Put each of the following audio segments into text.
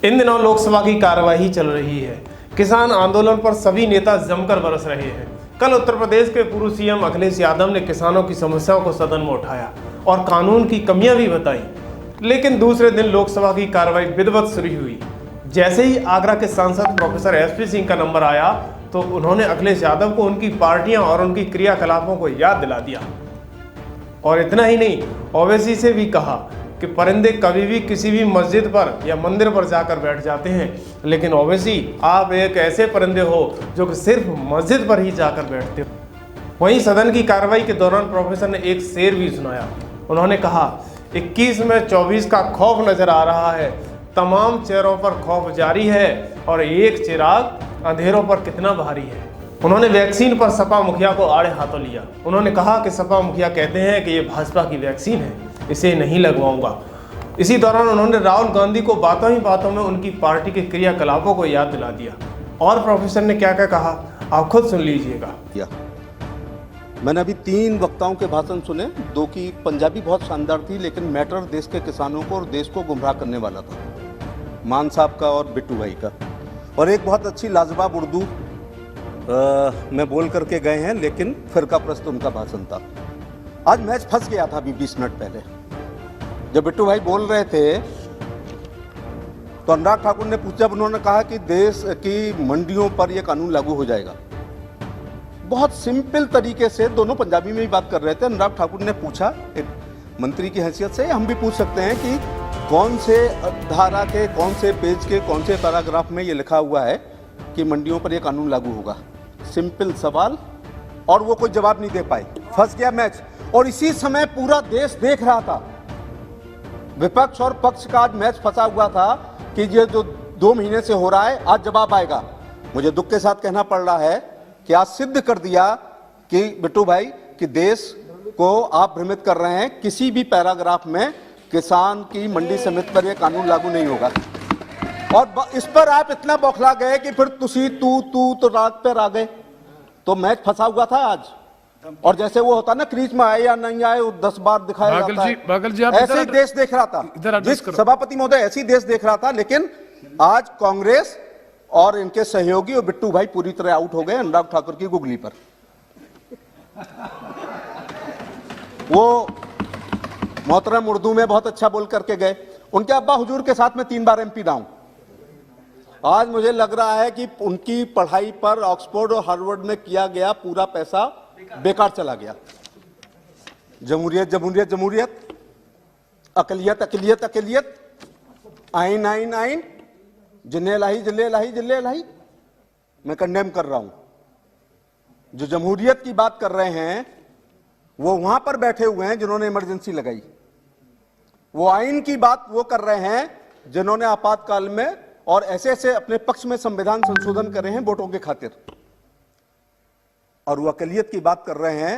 इन दिनों लोकसभा की कार्यवाही चल रही है। किसान आंदोलन पर सभी नेता जमकर बरस रहे हैं। कल उत्तर प्रदेश के पूर्व सीएम अखिलेश यादव ने किसानों की समस्याओं को सदन में उठाया और कानून की कमियां भी बताई। लेकिन दूसरे दिन लोकसभा की कार्रवाई विधिवत शुरू हुई। जैसे ही आगरा के सांसद प्रोफेसर एसपी सिंह का नंबर आया तो उन्होंने अखिलेश यादव को उनकी पार्टियां और उनकी क्रियाकलापों को याद दिला दिया। और इतना ही नहीं, ओवैसी से भी कहा कि परिंदे कभी भी किसी भी मस्जिद पर या मंदिर पर जाकर बैठ जाते हैं, लेकिन ओवैसी आप एक ऐसे परिंदे हो जो कि सिर्फ मस्जिद पर ही जाकर बैठते हो। वहीं सदन की कार्रवाई के दौरान प्रोफेसर ने एक शेर भी सुनाया। उन्होंने कहा, 21 में 24 का खौफ नजर आ रहा है, तमाम चेहरों पर खौफ जारी है और एक चिराग अंधेरों पर कितना भारी है। उन्होंने वैक्सीन पर सपा मुखिया को आड़े हाथों लिया। उन्होंने कहा कि सपा मुखिया कहते हैं कि ये भाजपा की वैक्सीन है, इसे नहीं लगवाऊंगा। इसी दौरान उन्होंने राहुल गांधी को बातों ही बातों में उनकी पार्टी के क्रियाकलापों को याद दिला दिया। और प्रोफेसर ने क्या क्या कहा, आप खुद सुन लीजिएगा। मैंने अभी 3 वक्ताओं के भाषण सुने, 2 की पंजाबी बहुत शानदार थी, लेकिन मैटर देश के किसानों को और देश को गुमराह करने वाला था। मान साहब का और बिट्टू भाई का। और एक बहुत अच्छी लाजवाब उर्दू में बोल करके गए हैं, लेकिन फिरका प्रस्त उनका भाषण था। आज मैच फंस गया था अभी 20 मिनट पहले। जब बिट्टू भाई बोल रहे थे तो अनुराग ठाकुर ने पूछा, उन्होंने कहा कि देश की मंडियों पर यह कानून लागू हो जाएगा। बहुत सिंपल तरीके से दोनों पंजाबी में ही बात कर रहे थे। अनुराग ठाकुर ने पूछा, एक मंत्री की हैसियत से हम भी पूछ सकते हैं कि कौन से धारा के, कौन से पेज के, कौन से पैराग्राफ में ये लिखा हुआ है कि मंडियों पर यह कानून लागू होगा। सिंपल सवाल, और वो कोई जवाब नहीं दे पाए। फंस गया मैच। और इसी समय पूरा देश देख रहा था, विपक्ष और पक्ष का आज मैच फंसा हुआ था कि ये जो 2 महीने से हो रहा है, आज जवाब आएगा। मुझे दुख के साथ कहना पड़ रहा है कि आज सिद्ध कर दिया कि बिट्टू भाई कि देश को आप भ्रमित कर रहे हैं। किसी भी पैराग्राफ में किसान की मंडी समिति पर यह कानून लागू नहीं होगा। और इस पर आप इतना बौखला गए कि फिर तू तो रात पर आ गए। तो मैच फंसा हुआ था आज। और जैसे वो होता ना, क्रीज में आए या नहीं आए, 10 बार दिखाया जाता है। ऐसे ही देश देख रहा था, जिस सभापति महोदय ऐसे ही देश देख रहा था। लेकिन आज कांग्रेस और इनके सहयोगी और बिट्टू भाई पूरी तरह आउट हो गए अनुराग ठाकुर की गुगली पर। वो मोहतरम उर्दू में बहुत अच्छा बोल करके गए। उनके अब्बा हुजूर के साथ में 3 बार एमपी रहा हूं। आज मुझे लग रहा है कि उनकी पढ़ाई पर ऑक्सफोर्ड और हार्वर्ड में किया गया पूरा पैसा बेकार चला गया। जमहूरियत जमहूरियत जमहूरियत, अकलियत अकलियत अकलियत, आइन आइन आइन, जिन्ने लाही जिले लाही जिले लाही। मैं कंडेम कर रहा हूं। जो जमहूरियत की बात कर रहे हैं वो वहां पर बैठे हुए हैं जिन्होंने इमरजेंसी लगाई। वो आइन की बात वो कर रहे हैं जिन्होंने आपातकाल में और ऐसे ऐसे अपने पक्ष में संविधान संशोधन कर रहे हैं वोटों के खातिर। और वो अकलियत की बात कर रहे हैं।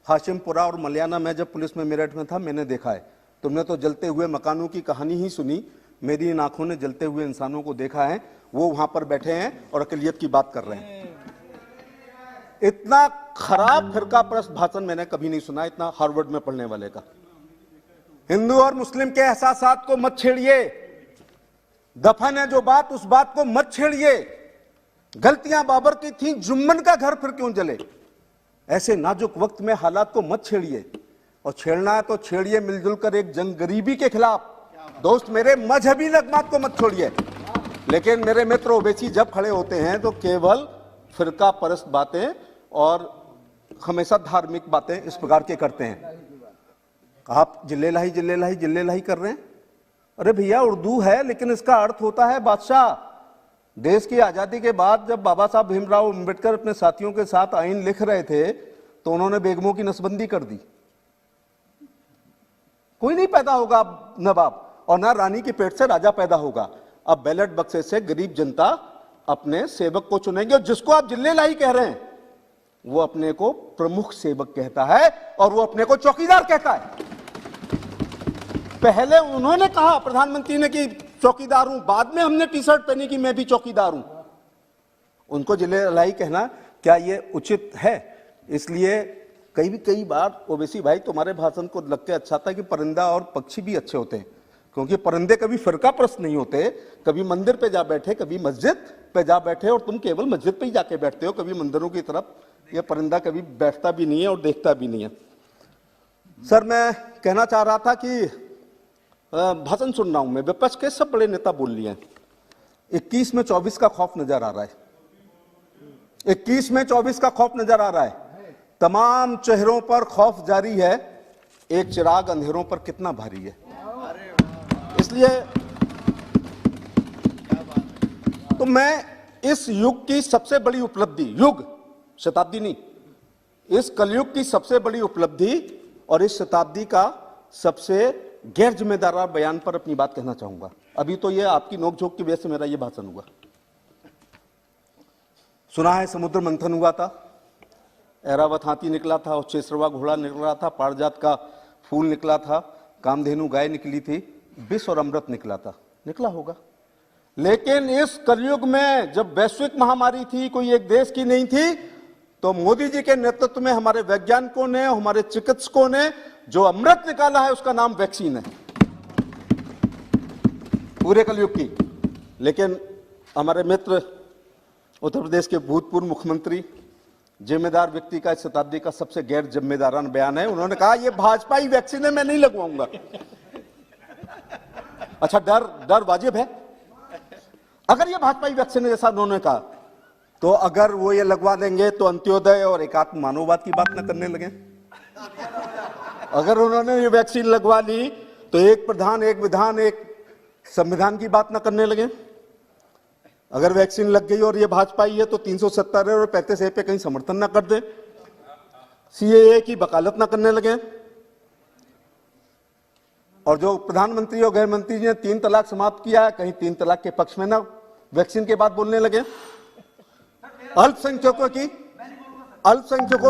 हाशिमपुरा और मलियाना में जब पुलिस में मेरठ में था, मैंने देखा है। तुमने तो जलते हुए मकानों की कहानी ही सुनी, मेरी इन आंखों ने जलते हुए इंसानों को देखा है। वो वहां पर बैठे हैं और अकलियत की बात कर रहे हैं। इतना खराब फिरका प्रस्त भाषण मैंने कभी नहीं सुना, इतना हार्वर्ड में पढ़ने वाले का। हिंदू और मुस्लिम के एहसासात को मत छेड़िए। दफन है जो बात, उस बात को मत छेड़िए। गलतियां बाबर की थी, जुम्मन का घर फिर क्यों जले। ऐसे नाजुक वक्त में हालात को मत छेड़िए। और छेड़ना है तो छेड़िए मिलजुल कर एक जंग गरीबी के खिलाफ। दोस्त मेरे, मजहबी लगमात को मत छोड़िए। लेकिन मेरे मित्र ओवैसी जब खड़े होते हैं तो केवल फिरका परस्त बातें और हमेशा धार्मिक बातें इस प्रकार के करते हैं। आप जिले लाही जिले लाही जिले लाही कर रहे हैं। अरे भैया, उर्दू है लेकिन इसका अर्थ होता है बादशाह। देश की आजादी के बाद जब बाबा साहब भीमराव अम्बेडकर अपने साथियों के साथ आइन लिख रहे थे तो उन्होंने बेगमों की नसबंदी कर दी। कोई नहीं पैदा होगा नवाब, और ना रानी के पेट से राजा पैदा होगा। अब बैलेट बक्से से गरीब जनता अपने सेवक को चुनेंगे। और जिसको आप जिले लाई कह रहे हैं वो अपने को प्रमुख सेवक कहता है और वो अपने को चौकीदार कहता है। पहले उन्होंने कहा, प्रधानमंत्री ने, कि चौकीदार हूं। बाद में हमने टी शर्ट पहनी कि मैं भी चौकीदार हूं। उनको जिले लाई कहना क्या ये उचित है? इसलिए कई बार ओवैसी भाई तुम्हारे भाषण को लग के अच्छा था कि परिंदा और पक्षी भी अच्छे होते हैं। क्योंकि परिंदे कभी फिरका प्रस्त नहीं होते, कभी मंदिर पे जा बैठे, कभी मस्जिद पे जा बैठे, और तुम केवल मस्जिद पे ही जाके बैठते हो, कभी मंदिरों की तरफ ये परिंदा कभी बैठता भी नहीं है और देखता भी नहीं है। सर, मैं कहना चाह रहा था कि भाषण सुन रहा हूं मैं, विपक्ष के सब बड़े नेता बोल लिए हैं। 21 में 24 का खौफ नजर आ रहा है, 21 में 24 का खौफ नजर आ रहा है, तमाम चेहरों पर खौफ जारी है, एक चिराग अंधेरों पर कितना भारी है। इसलिए तो मैं इस युग की सबसे बड़ी उपलब्धि, युग शताब्दी नहीं, इस कलयुग की सबसे बड़ी उपलब्धि और इस शताब्दी का सबसे गैर जिम्मेदार बयान पर अपनी बात कहना चाहूंगा। अभी तो ये आपकी नोकझोंक की वजह से मेरा ये भाषण हुआ। सुना है समुद्र मंथन हुआ था, ऐरावत हाथी निकला था, और चेसरवा घोड़ा निकला था, पारिजात का फूल निकला था, कामधेनु गाय निकली थी, विष और अमृत निकला था, निकला होगा। लेकिन इस कलयुग में जब वैश्विक महामारी थी, कोई एक देश की नहीं थी, तो मोदी जी के नेतृत्व में हमारे वैज्ञानिकों ने, हमारे चिकित्सकों ने जो अमृत निकाला है उसका नाम वैक्सीन है, पूरे कलयुग की। लेकिन हमारे मित्र उत्तर प्रदेश के भूतपूर्व मुख्यमंत्री, जिम्मेदार व्यक्ति का इस शताब्दी का सबसे गैर जिम्मेदाराना बयान है, उन्होंने कहा ये भाजपा ही वैक्सीन है, मैं नहीं लगवाऊंगा। अच्छा, डर वाजिब है। अगर ये भाजपा ही वैक्सीन है जैसा उन्होंने कहा, तो अगर वो ये लगवा देंगे तो अंत्योदय और एकात्म मानववाद की बात न करने लगे। अगर उन्होंने ये वैक्सीन लगवा ली तो एक प्रधान, एक विधान, एक संविधान की बात न करने लगे। अगर वैक्सीन लग गई और ये भाजपा ही है तो 370 और 35A पे कहीं समर्थन ना कर दे, CAA की वकालत ना करने लगे, और जो प्रधानमंत्री और गृह मंत्री जी ने 3 तलाक समाप्त किया है, कहीं 3 तलाक के पक्ष में ना वैक्सीन के बाद बोलने लगे। अल्पसंख्यकों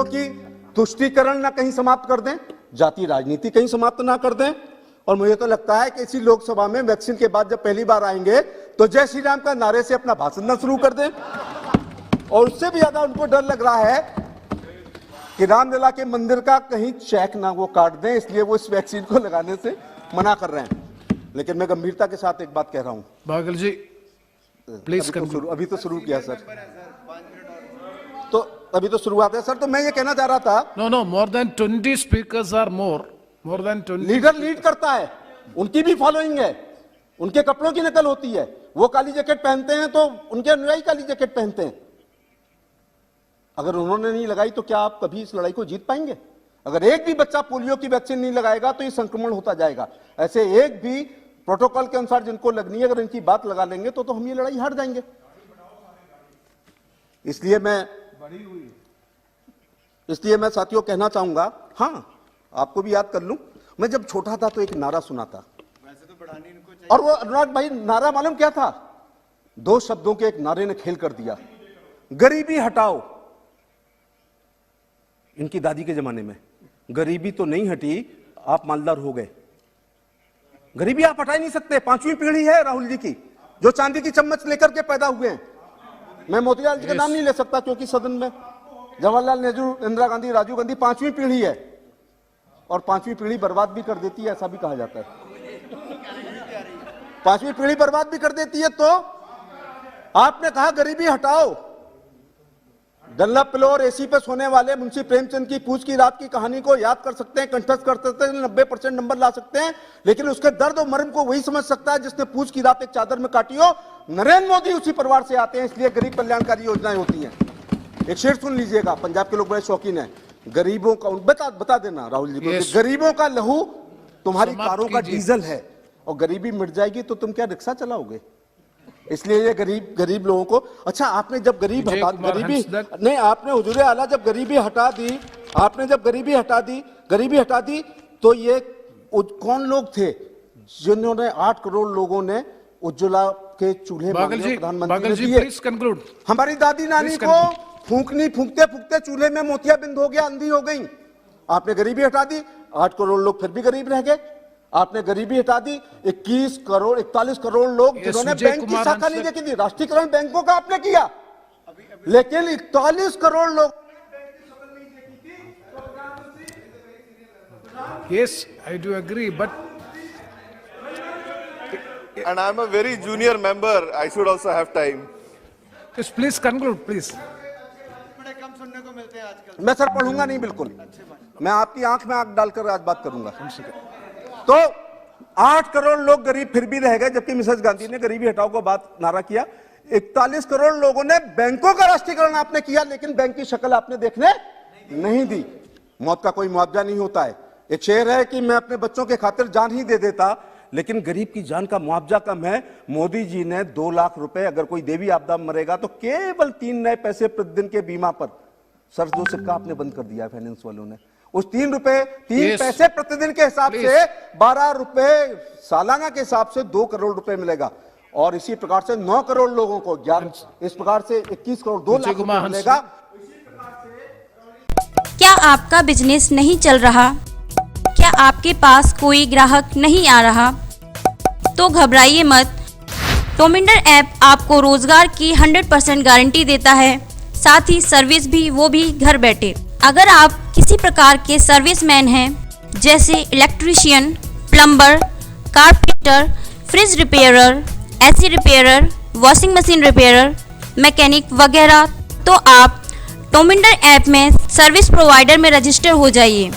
की तुष्टीकरण ना कहीं समाप्त कर दें, जाति राजनीति कहीं समाप्त ना कर दें। और मुझे तो लगता है कि इसी लोकसभा में वैक्सीन के बाद जब पहली बार आएंगे तो जय श्री राम का नारे से अपना भाषण ना शुरू कर दें। और उससे भी ज्यादा उनको डर लग रहा है कि रामलला के मंदिर का कहीं चेक ना वो काट दें, इसलिए वो इस वैक्सीन को लगाने से मना कर रहे हैं। लेकिन मैं गंभीरता के साथ एक बात कह रहा हूं, बागल जी प्लीज अभी तो शुरू किया सर, तो अभी तो शुरुआत है सर। तो मैं ये कहना चाह रहा था, no more than 20 speakers are more than 20। Leader lead करता है, उनकी भी फॉलोइंग है, उनके कपड़ों की नकल होती है, वो काली जैकेट पहनते हैं तो उनके अनुयायी काली जैकेट पहनते हैं। अगर उन्होंने नहीं लगाई तो क्या आप कभी इस लड़ाई को जीत पाएंगे? अगर एक भी बच्चा पोलियो की वैक्सीन नहीं लगाएगा तो ये संक्रमण होता जाएगा। ऐसे एक भी प्रोटोकॉल के अनुसार जिनको लगनी है, अगर इनकी बात लगा लेंगे तो हम ये लड़ाई हार जाएंगे। इसलिए मैं साथियों कहना चाहूंगा, हाँ आपको भी याद कर लूं, मैं जब छोटा था तो एक नारा सुना था, और वो अनुराग भाई नारा मालूम क्या था? 2 शब्दों के एक नारे ने खेल कर दिया, गरीबी हटाओ। इनकी दादी के जमाने में गरीबी तो नहीं हटी, आप मालदार हो गए। गरीबी आप हटा ही नहीं सकते। 5वीं पीढ़ी है राहुल जी की, जो चांदी की चम्मच लेकर के पैदा हुए हैं। मैं मोतीलाल जी का नाम नहीं ले सकता क्योंकि सदन में जवाहरलाल नेहरू, इंदिरा गांधी, राजीव गांधी 5वीं पीढ़ी है, और 5वीं पीढ़ी बर्बाद भी कर देती है, ऐसा भी कहा जाता है। 5वीं पीढ़ी बर्बाद भी कर देती है। तो आपने कहा गरीबी हटाओ। डल्ला पिलो और एसी पे सोने वाले मुंशी प्रेमचंद की पूछ की रात की कहानी को याद कर सकते हैं, कंठस्थ कर सकते हैं, 90% नंबर ला सकते हैं, लेकिन उसके दर्द और मर्म को वही समझ सकता है जिसने पूछ की रात एक चादर में काटी हो। नरेंद्र मोदी उसी परिवार से आते हैं, इसलिए गरीब कल्याणकारी योजनाएं होती हैं। एक शेर सुन लीजिएगा, पंजाब के लोग बड़े शौकीन हैं। गरीबों का बता देना राहुल जी को, गरीबों का लहू तुम्हारी कारों का डीजल है, और गरीबी मिट जाएगी तो तुम क्या रिक्शा चलाओगे? इसलिए ये गरीब लोगों को, अच्छा आपने जब गरीबी नहीं, आपने हुजूर आला जब गरीबी हटा दी, आपने जब गरीबी हटा दी तो ये कौन लोग थे जिन्होंने 8 करोड़ लोगों ने उज्ज्वला के चूल्हे प्रधानमंत्री ने दिए? हमारी दादी नानी को फूकते फूकते चूल्हे में मोतियाबिंद हो गया, अंधी हो गई। आपने गरीबी हटा दी, 8 करोड़ लोग फिर भी गरीब रह गए। आपने गरीबी हटा दी, 41 करोड़ लोग जिन्होंने बैंक की शाखा नहीं देखी थी, राष्ट्रीयकरण बैंकों का आपने किया, लेकिन 41 करोड़ लोग। Yes, I do agree, but And I'm a very junior member. I should also have time. Yes, please conclude, please. मैं सर पढ़ूंगा नहीं, बिल्कुल मैं आपकी आंख में आंख डालकर आज बात करूंगा। तो 8 करोड़ लोग गरीब फिर भी रह गए, जबकि मिसेस गांधी ने गरीबी हटाओ को बात नारा किया। 41 करोड़ लोगों ने बैंकों का राष्ट्रीयकरण आपने किया, लेकिन बैंक की शक्ल आपने देखने नहीं दी। मौत का कोई मुआवजा नहीं होता है। एक शेर है कि मैं अपने बच्चों के खातिर जान ही दे देता, लेकिन गरीब की जान का मुआवजा कम है। मोदी जी ने 2 लाख रुपए, अगर कोई देवी आपदा में मरेगा तो केवल 3 नए पैसे प्रतिदिन के बीमा पर, सर जो सिक्का आपने बंद कर दिया फाइनेंस वालों ने, उस 3 Yes. पैसे प्रतिदिन के हिसाब से 12 रुपए सालाना के हिसाब से 2 करोड़ रुपए मिलेगा। और इसी प्रकार से 9 करोड़ लोगों को 11, इस प्रकार से 21 करोड़ 2 लाख रुपए मिलेगा। क्या आपका बिजनेस नहीं चल रहा? क्या आपके पास कोई ग्राहक नहीं आ रहा? तो घबराइए मत। टोमिंडर ऐप आपको रोजगार की 100% गारंटी देता है, साथ ही सर्विस भी, वो भी घर बैठे। अगर आप किसी प्रकार के सर्विसमैन हैं, जैसे electrician, plumber, carpenter, fridge repairer, AC repairer, washing machine repairer, mechanic वगैरह, तो आप टोमिंडर ऐप में सर्विस प्रोवाइडर में रजिस्टर हो जाइए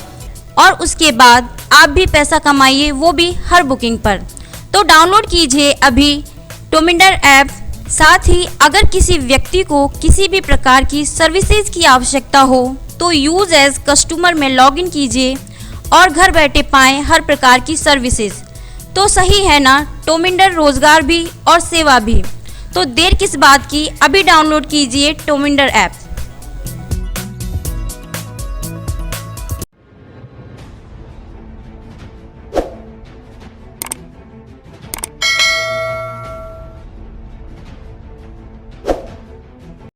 और उसके बाद आप भी पैसा कमाइए, वो भी हर बुकिंग पर। तो डाउनलोड कीजिए अभी टोमिंडर ऐप। साथ ही अगर किसी व्यक्ति को किसी भी प्रकार की सर्विसेज की आवश्यकता हो तो यूज एज कस्टमर में लॉगिन कीजिए और घर बैठे पाएं हर प्रकार की सर्विसेज। तो सही है ना, टोमिंडर रोजगार भी और सेवा भी। तो देर किस बात की, अभी डाउनलोड कीजिए टोमिंडर ऐप।